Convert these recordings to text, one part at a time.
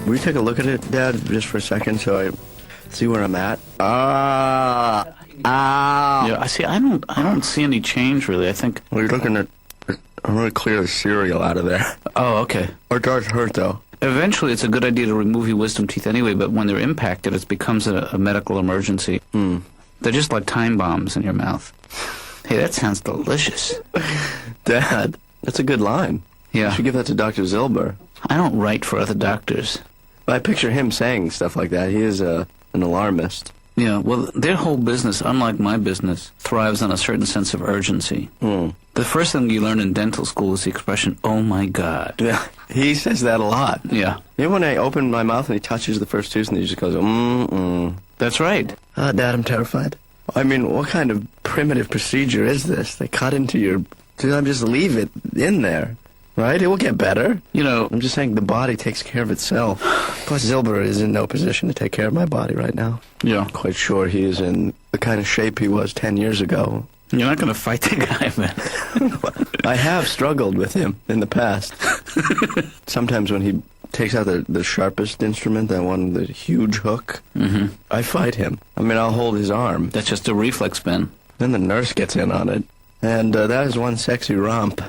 Will you take a look at it, Dad, just for a second so I see where I'm at? Ah! Yeah, I don't see any change, really. I think... Well, you're looking at... I'm going to clear the cereal out of there. Oh, okay. It does hurt, though. Eventually, it's a good idea to remove your wisdom teeth anyway, but when they're impacted, it becomes a medical emergency. They're just like time bombs in your mouth. Hey, that sounds delicious. Dad, that's a good line. Yeah. You should give that to Dr. Zilber. I don't write for other doctors. I picture him saying stuff like that. He is an alarmist. Yeah, well, their whole business, unlike my business, thrives on a certain sense of urgency. The first thing you learn in dental school is the expression, oh my God. Yeah, he says that a lot. Yeah. You know when I open my mouth and he touches the first tooth and he just goes, That's right. Dad, I'm terrified. I mean, what kind of primitive procedure is this? They cut into your... Just leave it in there, right? It will get better. You know... I'm just saying the body takes care of itself. Plus, Zilber is in no position to take care of my body right now. Yeah. I'm quite sure he is in the kind of shape he was 10 years ago. You're not going to fight the guy, man. I have struggled with him in the past. Sometimes when he takes out the sharpest instrument, that one, the huge hook, I fight him. I mean, I'll hold his arm. That's just a reflex, Ben. Then the nurse gets in on it. And that is one sexy romp.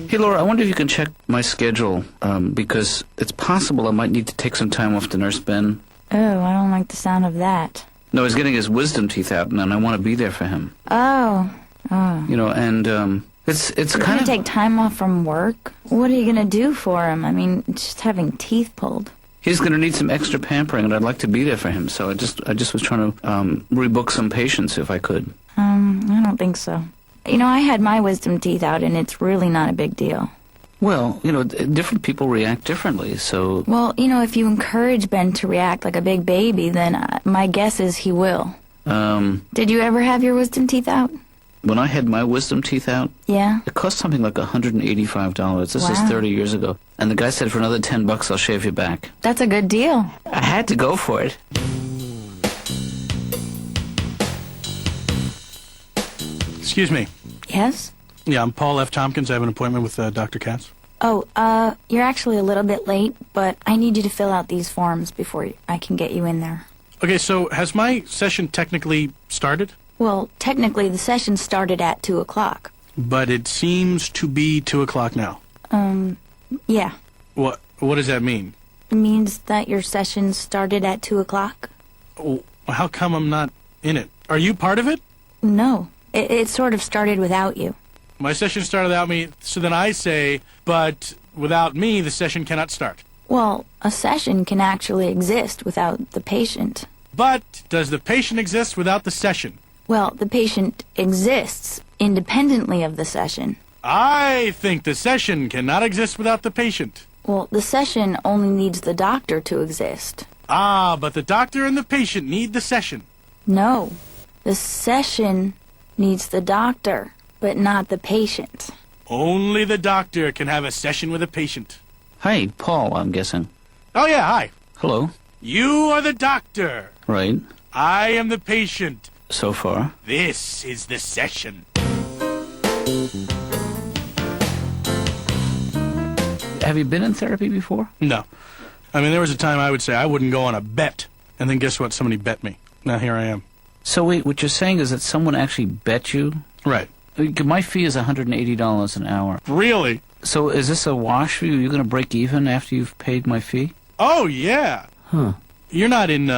Hey, Laura, I wonder if you can check my schedule, because it's possible I might need to take some time off to nurse Ben. Oh, I don't like the sound of that. No, he's getting his wisdom teeth out, and I want to be there for him. Oh. You know, and it's kind of... take time off from work? What are you going to do for him? I mean, just having teeth pulled. He's going to need some extra pampering, and I'd like to be there for him, so I just was trying to rebook some patients if I could. I don't think so. You know, I had my wisdom teeth out, and it's really not a big deal. Well, you know, different people react differently, so... Well, you know, if you encourage Ben to react like a big baby, then my guess is he will. Did you ever have your wisdom teeth out? When I had my wisdom teeth out, yeah, it cost something like $185. This is Wow. 30 years ago. And the guy said for another $10, I'll shave you back. That's a good deal. I had to go for it. Excuse me. Yes? Yeah, I'm Paul F. Tompkins. I have an appointment with Dr. Katz. Oh, you're actually a little bit late, but I need you to fill out these forms before I can get you in there. Okay, so has my session technically started? Well, technically the session started at 2 o'clock. But it seems to be 2 o'clock now. Yeah. What does that mean? It means that your session started at 2 o'clock? Well, how come I'm not in it? Are you part of it? No. It sort of started without you. My session started without me, so then I say, but without me, the session cannot start. Well, a session can actually exist without the patient. But does the patient exist without the session? Well, the patient exists independently of the session. I think the session cannot exist without the patient. Well, the session only needs the doctor to exist. Ah, but the doctor and the patient need the session. No, the session needs the doctor, but not the patient. Only the doctor can have a session with a patient. Hi, Paul, I'm guessing. Oh, yeah, hi. Hello. You are the doctor. Right. I am the patient. So far. This is the session. Have you been in therapy before? No. I mean, there was a time I would say I wouldn't go on a bet, and then guess what? Somebody bet me. Now here I am. So wait, what you're saying is that someone actually bet you? Right. My fee is $180 an hour. Really? So is this a wash for you? You're going to break even after you've paid my fee? Oh, yeah. Huh. You're not in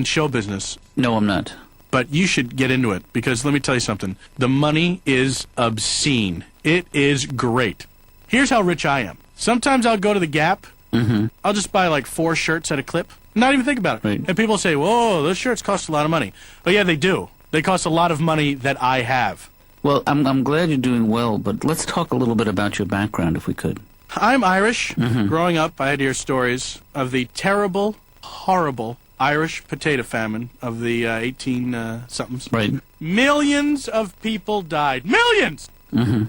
show business, No, I'm not. but you should get into it, because let me tell you something. The money is obscene. It is great. Here's how rich I am. Sometimes I'll go to the Gap. I'll just buy like 4 shirts at a clip. Not even think about it. Right. And people say, whoa, those shirts cost a lot of money. Oh, yeah, they do. They cost a lot of money that I have. Well, I'm glad you're doing well, but let's talk a little bit about your background, if we could. I'm Irish. Growing up, I had to hear stories of the terrible, horrible Irish potato famine of the 18-somethings. Right. Millions of people died. Millions!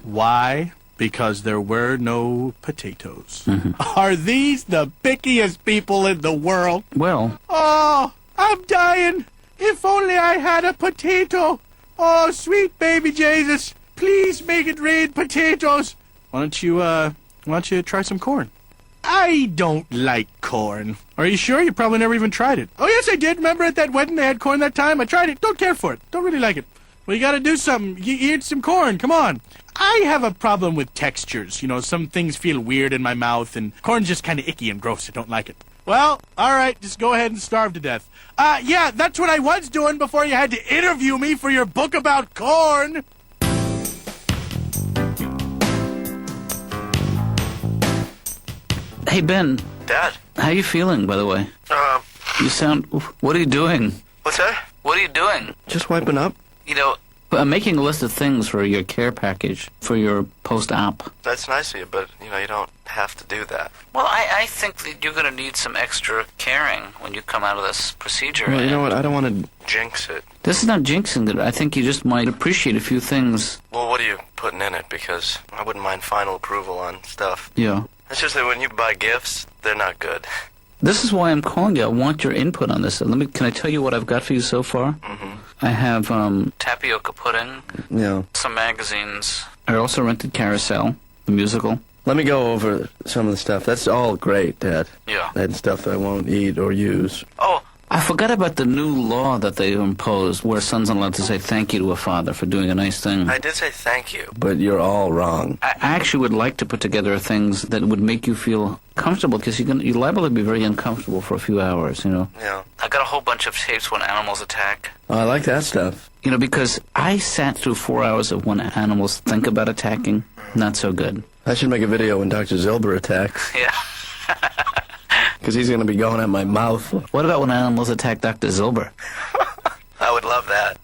Why? Because there were no potatoes. Are these the pickiest people in the world? Well, Oh, I'm dying. If only I had a potato. Oh, sweet baby Jesus, please make it rain potatoes. Why don't you try some corn? I don't like corn. Are you sure? You probably never even tried it. Oh, yes, I did. Remember at that wedding they had corn that time? I tried it. Don't care for it. Don't really like it. Well, you got to do something. You eat some corn. Come on. I have a problem with textures. You know, some things feel weird in my mouth, and corn's just kind of icky and gross. I don't like it. Well, all right, just go ahead and starve to death. Yeah, that's what I was doing before you had to interview me for your book about corn. Hey, Ben. Dad? How you feeling, by the way? You sound... What are you doing? What's that? What are you doing? Just wiping up. You know, I'm making a list of things for your care package for your post-op. That's nice of you, but, you don't have to do that. Well, I think that you're going to need some extra caring when you come out of this procedure. Well, you know what? I don't want to jinx it. This is not jinxing it. I think you just might appreciate a few things. Well, what are you putting in it? Because I wouldn't mind final approval on stuff. Yeah. It's just that when you buy gifts, they're not good. This is why I'm calling you. I want your input on this. Can I tell you what I've got for you so far? Mm-hmm. I have tapioca pudding. Yeah. Some magazines. I also rented Carousel, the musical. Let me go over some of the stuff. That's all great, Dad. Yeah. And stuff that I won't eat or use. Oh, I forgot about the new law that they imposed where sons are allowed to say thank you to a father for doing a nice thing. I did say thank you. But you're all wrong. I actually would like to put together things that would make you feel comfortable, because you're liable to be very uncomfortable for a few hours, Yeah. I got a whole bunch of tapes when animals attack. Oh, I like that stuff. Because I sat through 4 hours of when animals think about attacking. Not so good. I should make a video when Dr. Zilber attacks. Yeah. Because he's going to be going at my mouth. What about when animals attack Dr. Zilber? I would love that.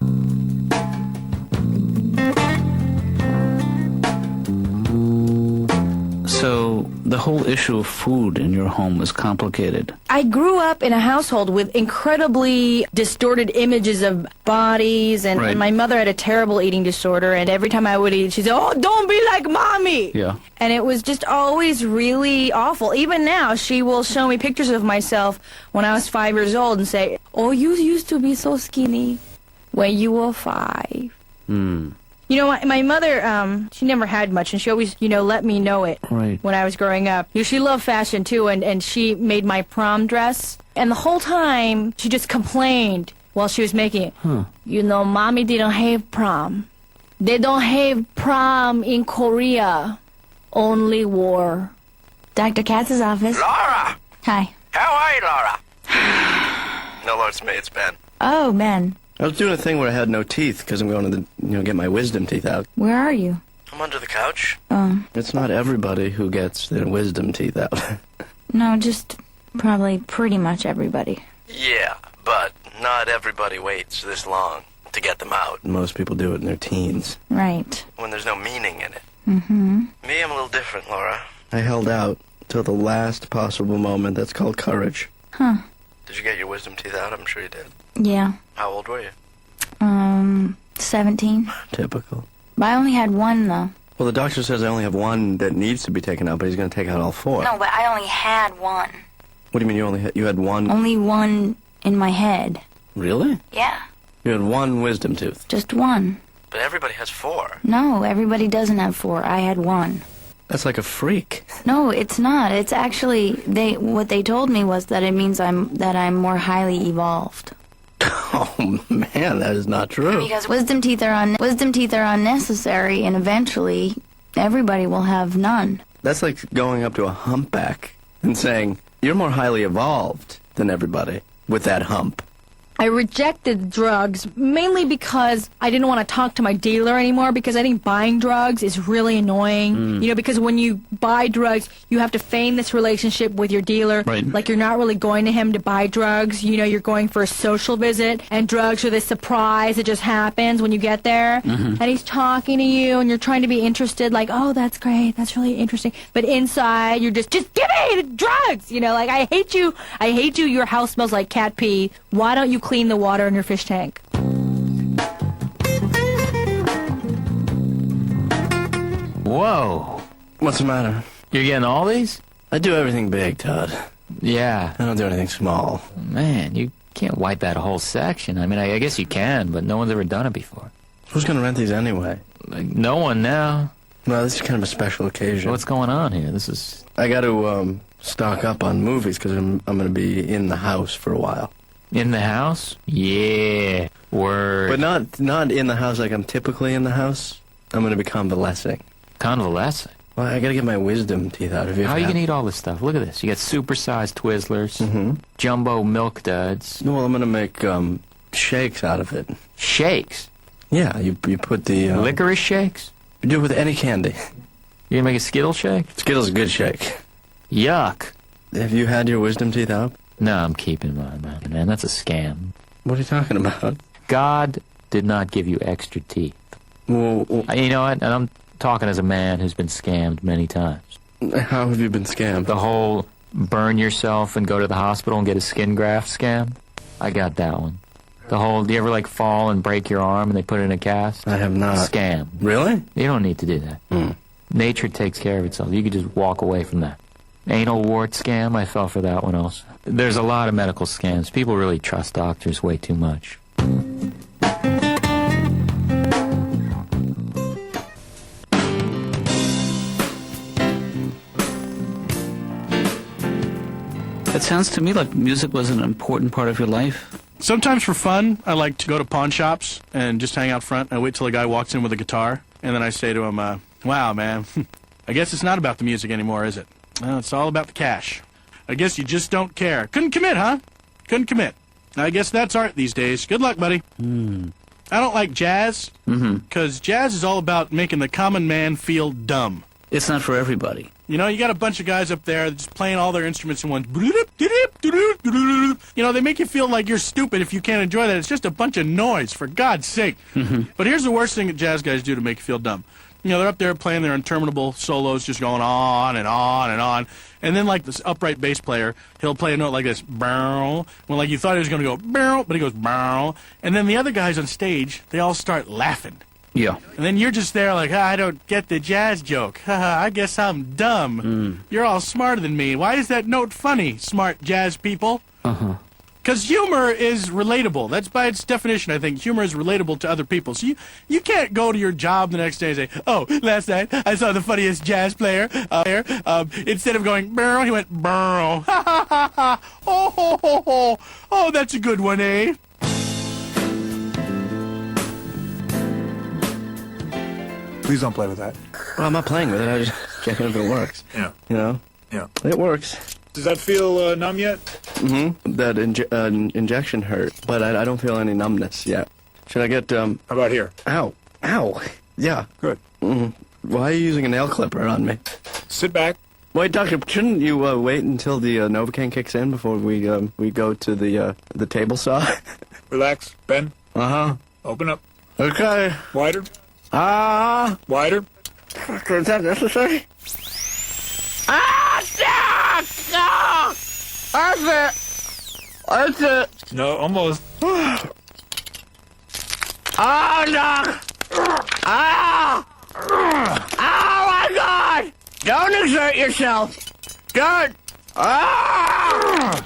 So, the whole issue of food in your home was complicated. I grew up in a household with incredibly distorted images of bodies, and, Right. and my mother had a terrible eating disorder, and every time I would eat, she'd say, "Oh, don't be like Mommy!" Yeah. And it was just always really awful. Even now, she will show me pictures of myself when I was 5 years old and say, "Oh, you used to be so skinny when you were 5. My mother, she never had much, and she always, let me know it Right. when I was growing up. She loved fashion, too, and she made my prom dress. And the whole time, she just complained while she was making it. Mommy didn't have prom. They don't have prom in Korea. Only war. Dr. Katz's office. Laura! Hi. How are you, Laura? No, Laura, it's me. It's Ben. Oh, Ben. I was doing a thing where I had no teeth because I'm going to get my wisdom teeth out. Where are you? I'm under the couch. Oh. It's not everybody who gets their wisdom teeth out. No, just probably pretty much everybody. Yeah, but not everybody waits this long to get them out. Most people do it in their teens. Right. When there's no meaning in it. Mm-hmm. Me, I'm a little different, Laura. I held out till the last possible moment. That's called courage. Huh. Did you get your wisdom teeth out? I'm sure you did. Yeah. How old were you? 17. Typical. But I only had one, though. Well, the doctor says I only have one that needs to be taken out, but he's going to take out all 4. No, but I only had one. What do you mean you had one? Only one in my head. Really? Yeah. You had one wisdom tooth. Just one. But everybody has 4. No, everybody doesn't have 4. I had one. That's like a freak. No, it's not. It's actually what they told me was that it means I'm more highly evolved. Oh man, that is not true. Because wisdom teeth are unnecessary, and eventually everybody will have none. That's like going up to a humpback and saying, "You're more highly evolved than everybody with that hump." I rejected drugs mainly because I didn't want to talk to my dealer anymore, because I think buying drugs is really annoying. Because when you buy drugs, you have to feign this relationship with your dealer. Right. Like you're not really going to him to buy drugs. You're going for a social visit, and drugs are this surprise that just happens when you get there. And he's talking to you, and you're trying to be interested, like, "Oh, that's great. That's really interesting." But inside, you're just give me the drugs. Like, I hate you. I hate you. Your house smells like cat pee. Why don't you clean the water in your fish tank? Whoa. What's the matter? You're getting all these? I do everything big, Todd. Yeah. I don't do anything small. Man, you can't wipe that whole section. I mean, I guess you can, but no one's ever done it before. Who's going to rent these anyway? Like, no one now. Well, this is kind of a special occasion. What's going on here? This is... I got to stock up on movies because I'm going to be in the house for a while. In the house? Yeah. Word. But not in the house like I'm typically in the house. I'm going to be convalescing. Convalescing? Well, I got to get my wisdom teeth out of you. How are you going to eat all this stuff? Look at this. You got supersized Twizzlers, jumbo milk duds. Well, I'm going to make shakes out of it. Shakes? Yeah, you put the... Licorice shakes? You do it with any candy. You going to make a Skittle shake? Skittle's a good shake. Yuck. Have you had your wisdom teeth out? No, I'm keeping mine, man. That's a scam. What are you talking about? God did not give you extra teeth. Well, You know what? And I'm talking as a man who's been scammed many times. how have you been scammed? The whole burn yourself and go to the hospital and get a skin graft scam. I got that one. The whole, do you ever, like, fall and break your arm and they put it in a cast? I have not. Scam. Really? You don't need to do that. Nature takes care of itself. You could just walk away from that. Anal wart scam, I fell for that one also. There's a lot of medical scams. People really trust doctors way too much. It sounds to me like music was an important part of your life. Sometimes for fun, I like to go to pawn shops and just hang out front. I wait till a guy walks in with a guitar, and then I say to him, wow, man, I guess it's not about the music anymore, is it? Well, it's all about the cash. I guess you just don't care. Couldn't commit, huh? Couldn't commit. I guess that's art these days. Good luck, buddy. I don't like jazz, because jazz is all about making the common man feel dumb. It's not for everybody. You know, you got a bunch of guys up there just playing all their instruments in one. You know, they make you feel like you're stupid if you can't enjoy that. It's just a bunch of noise, for God's sake. But here's the worst thing that jazz guys do to make you feel dumb. You know, they're up there playing their interminable solos, just going on and on and on. And then, like, this upright bass player, he'll play a note like this, bow. Well, like, you thought he was going to go, bow, but he goes, bow. And then the other guys on stage, they all start laughing. Yeah. And then you're just there like, I don't get the jazz joke. I guess I'm dumb. You're all smarter than me. Why is that note funny, smart jazz people? Because humor is relatable. That's by its definition, I think. Humor is relatable to other people. So you can't go to your job the next day and say, oh, last night I saw the funniest jazz player there. Instead of going, burrow, he went, burrow. Ha, ha, ha, ha. Oh, ho, ho, ho. Oh, that's a good one, eh? Please don't play with that. Well, I'm not playing with it. I just checking if it works. Yeah. You know? Yeah. It works. Does that feel numb yet? That injection hurt, but I don't feel any numbness yet. Should I get, How about here? Ow. Ow. Yeah. Good. Why are you using a nail clipper on me? Sit back. Wait, doctor, shouldn't you wait until the Novocaine kicks in before we go to the table saw? Relax. Ben. Open up. Okay. Wider. Wider. Is that necessary? That's it. No, almost. Oh, no. Oh, my God. Don't exert yourself. Don't. Oh,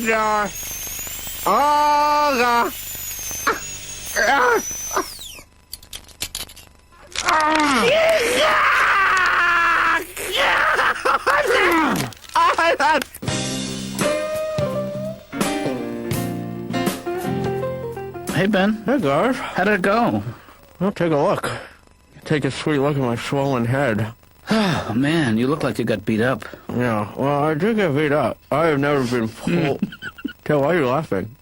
God. Oh, God. Hey, Ben. Hey, Garth. How did it go? Well, take a look. Take a sweet look at my swollen head. Oh, man, you look like you got beat up. Yeah, well, I did get beat up. I have never been pulled. Tell, why are you laughing?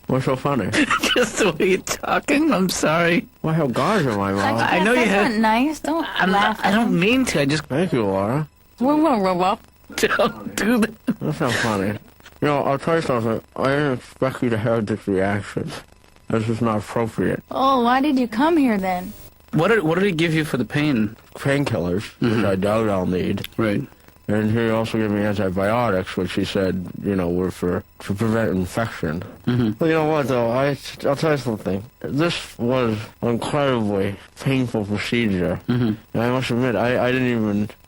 What's so funny? Just the way you're talking. I'm sorry. Well, I have gauze in my mouth. I know you That's had- not nice. Don't laugh. I don't mean to. I just Thank you, Laura. don't do that. That's not funny. You know, I'll tell you something. I didn't expect you to have this reaction. This is not appropriate. Oh, why did you come here then? What did he give you for the pain? Painkillers, which I doubt I'll need. Right. And he also gave me antibiotics, which he said, you know, were to prevent infection. Well, you know what, though? I'll tell you something. This was an incredibly painful procedure. And I must admit, I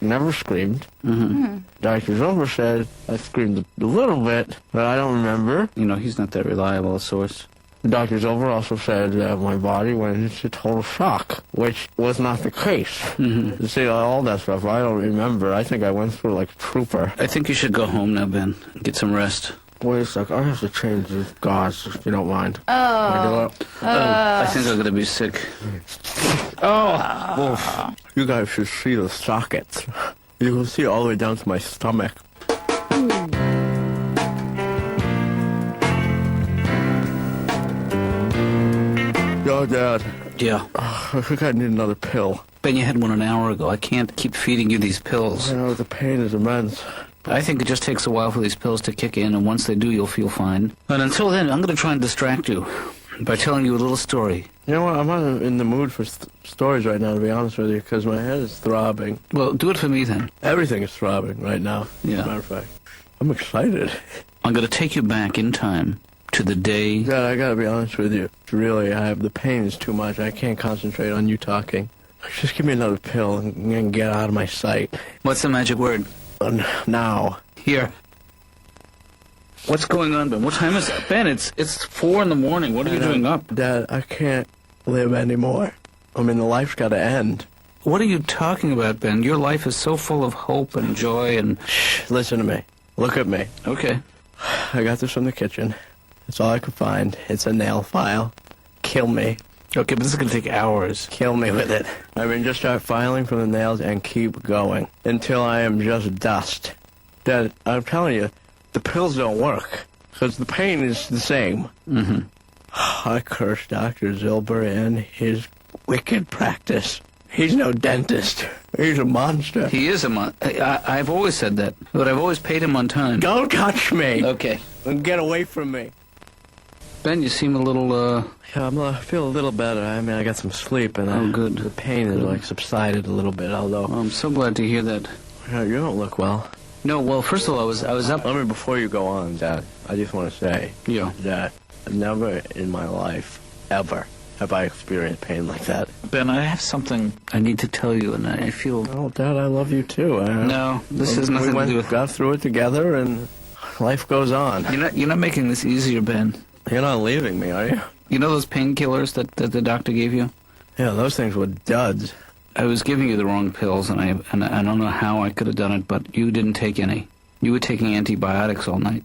never screamed. Dr. Zilber said I screamed a little bit, but I don't remember. You know, he's not that reliable a source. Dr. Zilber also said that my body went into total shock, which was not the case. You see, all that stuff, I don't remember. I think I went through like a trooper. I think you should go home now, Ben. Get some rest. Wait a sec, I have to change the gauze, if you don't mind. I think I'm going to be sick. Oh, you guys should see the sockets. You can see all the way down to my stomach. Yo, Dad. Yeah. I think I need another pill. Ben, you had one an hour ago. I can't keep feeding you these pills. You know, the pain is immense. I think it just takes a while for these pills to kick in, and once they do, you'll feel fine. And until then, I'm going to try and distract you by telling you a little story. You know what? I'm not in the mood for stories right now, to be honest with you, because my head is throbbing. Well, do it for me then. Everything is throbbing right now, Yeah. as a matter of fact. I'm excited. I'm going to take you back in time to the day... Dad, I gotta be honest with you. Really, the pain is too much. I can't concentrate on you talking. Just give me another pill and get out of my sight. What's the magic word? Now. Here. What's going on, Ben? What time is it? Ben, it's 4 in the morning. What are you doing up? Dad, I can't live anymore. I mean, the life's gotta end. What are you talking about, Ben? Your life is so full of hope and joy and... Shh, listen to me. Look at me. Okay. I got this from the kitchen. It's all I could find. It's a nail file. Kill me. Okay, but this is going to take hours. Kill me with it. I mean, just start filing from the nails and keep going until I am just dust. Dad, I'm telling you, the pills don't work because the pain is the same. I curse Dr. Zilber and his wicked practice. He's no dentist. He's a monster. He is a monster. I've always said that, but I've always paid him on time. Don't touch me. Okay. And get away from me. Ben, you seem a little, Yeah, I feel a little better. I mean, I got some sleep, and good. The pain is like subsided a little bit. Although I'm so glad to hear that. Yeah, you don't look well. No, well, first of all, I was up. I mean, before you go on, Dad, I just want to say that never in my life ever have I experienced pain like that. Ben, I have something I need to tell you, and I feel. Oh, Dad, I love you too. No, this has nothing to do with. Got through it together, and life goes on. You're not making this easier, Ben. You're not leaving me, are you? You know those painkillers that the doctor gave you? Yeah, those things were duds. I was giving you the wrong pills, and I don't know how I could have done it, but you didn't take any. You were taking antibiotics all night.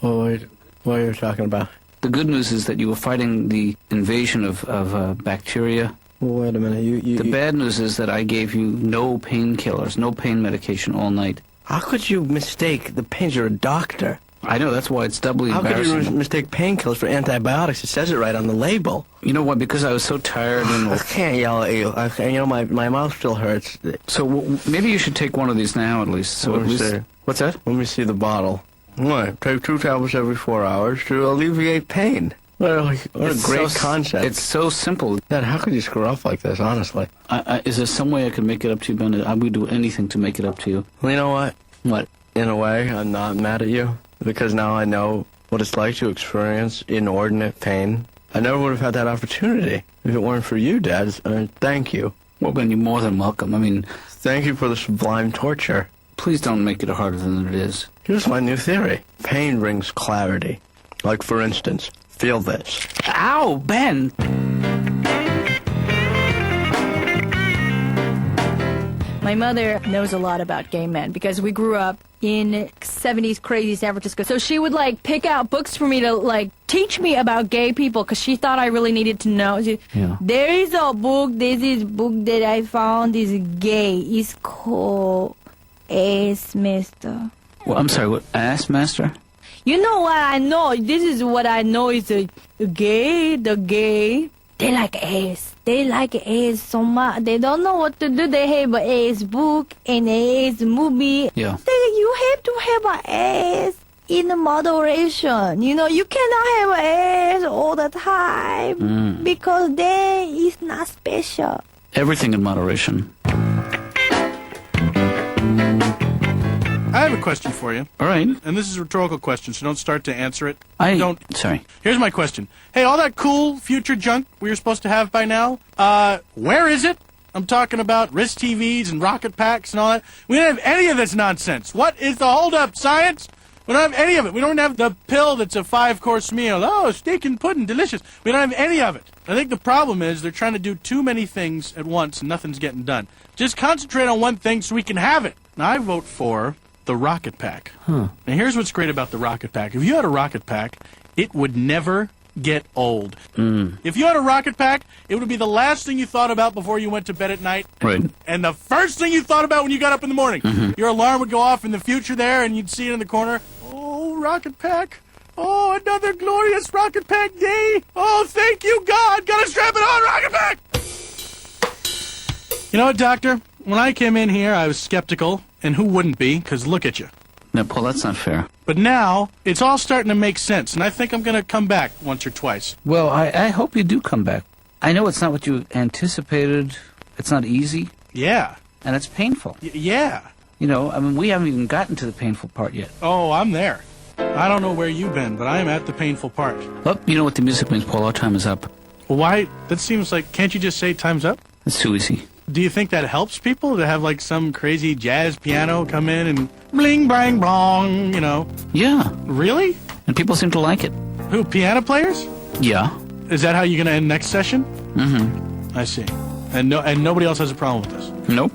Oh, wait. What are you talking about? The good news is that you were fighting the invasion of bacteria. Well, wait a minute. The bad news is that I gave you no painkillers, no pain medication all night. How could you mistake the pains? You're a doctor. I know, that's why it's doubly How embarrassing. could you mistake painkillers for antibiotics? It says it right on the label. You know what? Because I was so tired and... I can't yell at you. My mouth still hurts. So maybe you should take one of these now at least. So at least... See. What's that? Let me see the bottle. What? Take 2 tablets every 4 hours to alleviate pain. What a great concept. It's so simple. Dad, how could you screw up like this, honestly? Is there some way I can make it up to you, Ben? I would do anything to make it up to you. Well, you know what? What? In a way, I'm not mad at you. Because now I know what it's like to experience inordinate pain. I never would have had that opportunity if it weren't for you, Dad. Thank you. Well, Ben, you're more than welcome. I mean... Thank you for the sublime torture. Please don't make it harder than it is. Here's my new theory. Pain brings clarity. Like, for instance, feel this. Ow, Ben! My mother knows a lot about gay men because we grew up in 70s crazy San Francisco. So she would like pick out books for me to like teach me about gay people because she thought I really needed to know. There is a book, this is a book that I found is gay. It's called Ass Master. Well, I'm sorry, what? Ass Master? You know what I know? This is what I know is the gay. They like ass. They like ass so much. They don't know what to do. They have an ass book and an ass movie. Yeah. You have to have an ass in moderation. You know, you cannot have an ass all the time because then it's not special. Everything in moderation. I have a question for you. All right. And this is a rhetorical question, so don't start to answer it. Sorry. Here's my question. Hey, all that cool future junk we were supposed to have by now, where is it? I'm talking about wrist TVs and rocket packs and all that. We don't have any of this nonsense. What is the holdup, science? We don't have any of it. We don't have the pill that's a 5-course meal. Oh, steak and pudding, delicious. We don't have any of it. I think the problem is they're trying to do too many things at once and nothing's getting done. Just concentrate on one thing so we can have it. Now, I vote for the Rocket Pack. Now, here's what's great about the Rocket Pack. If you had a Rocket Pack, it would never get old. If you had a Rocket Pack, it would be the last thing you thought about before you went to bed at night. Right. And the first thing you thought about when you got up in the morning. Your alarm would go off in the future there, and you'd see it in the corner. Oh, Rocket Pack. Oh, another glorious Rocket Pack day. Oh, thank you, God. Gotta strap it on, Rocket Pack. You know what, Doctor? When I came in here, I was skeptical, and who wouldn't be? Because look at you. No, Paul, that's not fair. But now, it's all starting to make sense, and I think I'm going to come back once or twice. Well, I hope you do come back. I know it's not what you anticipated. It's not easy. Yeah. And it's painful. Yeah. You know, I mean, we haven't even gotten to the painful part yet. Oh, I'm there. I don't know where you've been, but I am at the painful part. Well, you know what the music means, Paul. Our time is up. Well, why? That seems like, can't you just say time's up? It's too easy. Do you think that helps people to have, like, some crazy jazz piano come in and bling, bang, bong, you know? Yeah. Really? And people seem to like it. Who, piano players? Yeah. Is that how you're going to end next session? Mm-hmm. I see. And nobody else has a problem with this? Nope.